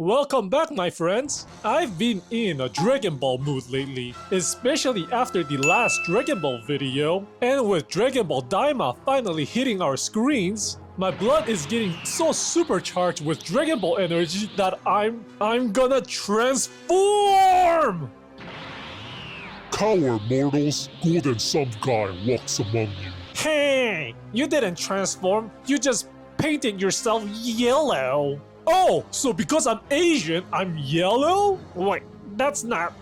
Welcome back, my friends! I've been in a Dragon Ball mood lately, especially after the last Dragon Ball video, and with Dragon Ball Daima finally hitting our screens, my blood is getting so supercharged with Dragon Ball energy that I'm gonna transform! Coward mortals, golden some guy walks among you. Hey! You didn't transform, you just painted yourself yellow! Oh, so because I'm Asian, I'm yellow? Wait, that's not...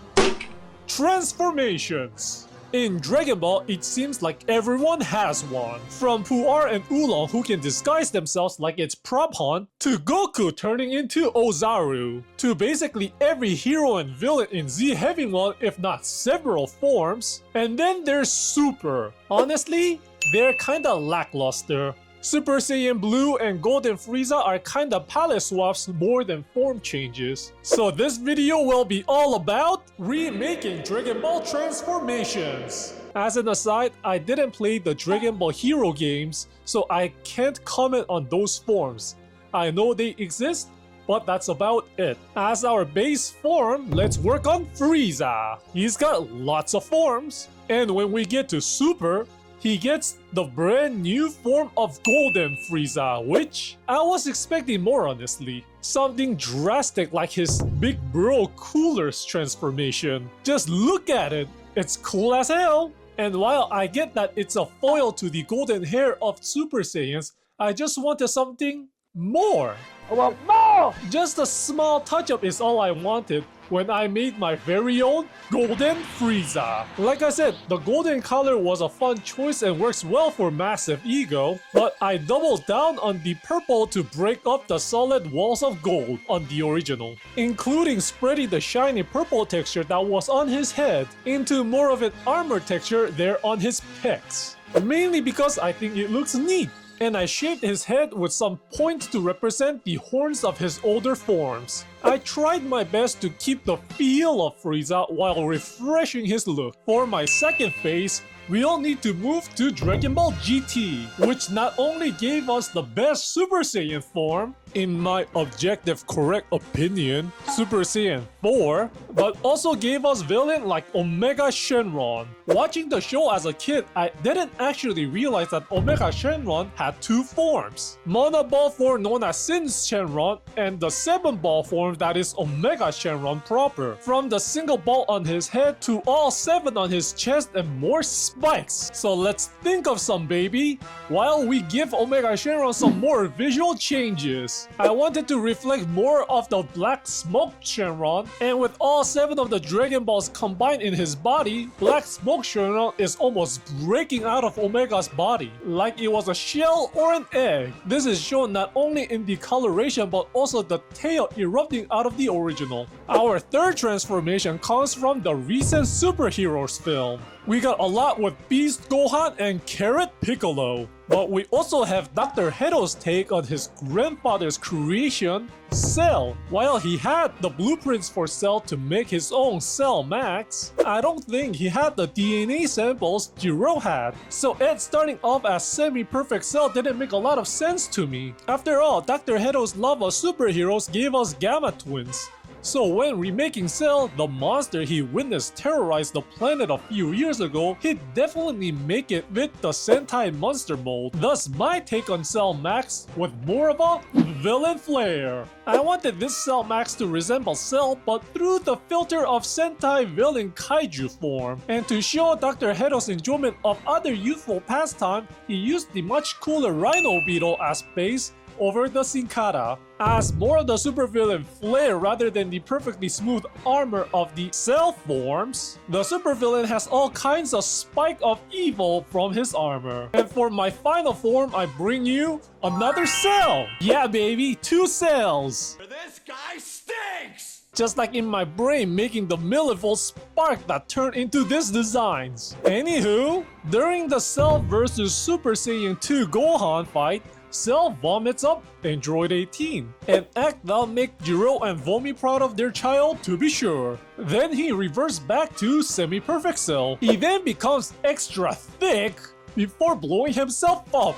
Transformations! In Dragon Ball, it seems like everyone has one. From Puar and Oolong who can disguise themselves like it's Prabhan, to Goku turning into Ozaru, to basically every hero and villain in Z having one if not several forms. And then there's Super. Honestly, they're kinda lackluster. Super Saiyan Blue and Golden Frieza are kinda palette swaps more than form changes. So this video will be all about remaking Dragon Ball transformations. As an aside, I didn't play the Dragon Ball Hero games, so I can't comment on those forms. I know they exist, but that's about it. As our base form, let's work on Frieza. He's got lots of forms, and when we get to Super, he gets the brand new form of Golden Frieza, which I was expecting more honestly. Something drastic like his big bro Cooler's transformation. Just look at it, it's cool as hell. And while I get that it's a foil to the golden hair of Super Saiyans, I just wanted something more. I want more! Just a small touch-up is all I wanted when I made my very own Golden Frieza. Like I said, the golden color was a fun choice and works well for Massive Ego, but I doubled down on the purple to break up the solid walls of gold on the original, including spreading the shiny purple texture that was on his head into more of an armor texture there on his pecs. Mainly because I think it looks neat. And I shaped his head with some points to represent the horns of his older forms. I tried my best to keep the feel of Frieza while refreshing his look. For my second phase, we'll need to move to Dragon Ball GT, which not only gave us the best Super Saiyan form, in my objective correct opinion, Super Saiyan 4, but also gave us villain like Omega Shenron. Watching the show as a kid, I didn't actually realize that Omega Shenron had two forms. Mono Ball form known as Sin Shenron, and the 7-ball form that is Omega Shenron proper. From the single ball on his head to all 7 on his chest and more spikes. So let's think of some, baby, while we give Omega Shenron some more visual changes. I wanted to reflect more of the black smoke Shenron, and with all 7 of the Dragon Balls combined in his body, black smoke Shenron is almost breaking out of Omega's body, like it was a shell or an egg. This is shown not only in the coloration but also the tail erupting out of the original. Our third transformation comes from the recent Superheroes film. We got a lot with Beast Gohan and Carrot Piccolo. But we also have Dr. Hedo's take on his grandfather's creation, Cell. While he had the blueprints for Cell to make his own Cell Max, I don't think he had the DNA samples Jiro had. So Ed starting off as semi-perfect Cell didn't make a lot of sense to me. After all, Dr. Hedo's love of superheroes gave us Gamma Twins. So when remaking Cell, the monster he witnessed terrorize the planet a few years ago, he'd definitely make it with the Sentai monster mold. Thus my take on Cell Max with more of a villain flair. I wanted this Cell Max to resemble Cell but through the filter of Sentai villain kaiju form. And to show Dr. Hedo's enjoyment of other youthful pastime, he used the much cooler Rhino Beetle as base over the Sin Cara, as more of the supervillain flair rather than the perfectly smooth armor of the Cell forms. The supervillain has all kinds of spike of evil from his armor. And for my final form, I bring you another Cell! Yeah baby, 2 cells! This guy stinks! Just like in my brain making the millivolt spark that turned into these designs. Anywho, during the Cell vs Super Saiyan 2 Gohan fight, Cell vomits up Android 18, an act that'll make Jiro and Vomi proud of their child to be sure. Then he reverts back to semi-perfect Cell. He then becomes extra thick before blowing himself up.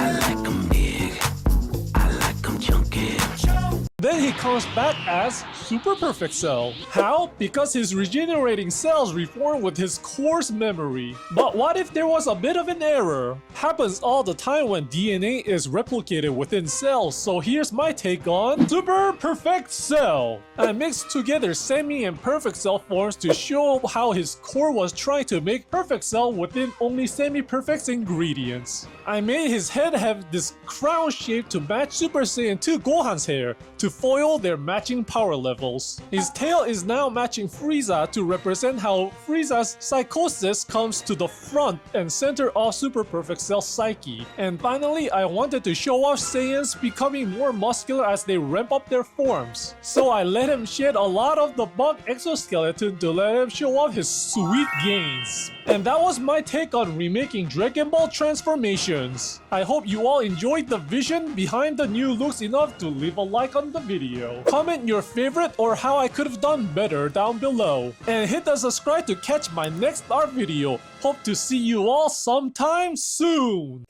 I like 'em big, I like 'em chunky. Then he comes back as Super Perfect Cell. How? Because his regenerating cells reform with his core's memory. But what if there was a bit of an error? Happens all the time when DNA is replicated within cells, so here's my take on Super Perfect Cell. I mixed together semi and perfect cell forms to show how his core was trying to make perfect cell within only semi-perfect ingredients. I made his head have this crown shape to match Super Saiyan 2 Gohan's hair to foil their matching power levels. His tail is now matching Frieza to represent how Frieza's psychosis comes to the front and center of Super Perfect Cell's psyche. And finally, I wanted to show off Saiyans becoming more muscular as they ramp up their forms. So I let him shed a lot of the bulk exoskeleton to let him show off his sweet gains. And that was my take on remaking Dragon Ball transformations. I hope you all enjoyed the vision behind the new looks enough to leave a like on the video. Comment your favorite or how I could have done better down below. And hit the subscribe to catch my next art video. Hope to see you all sometime soon.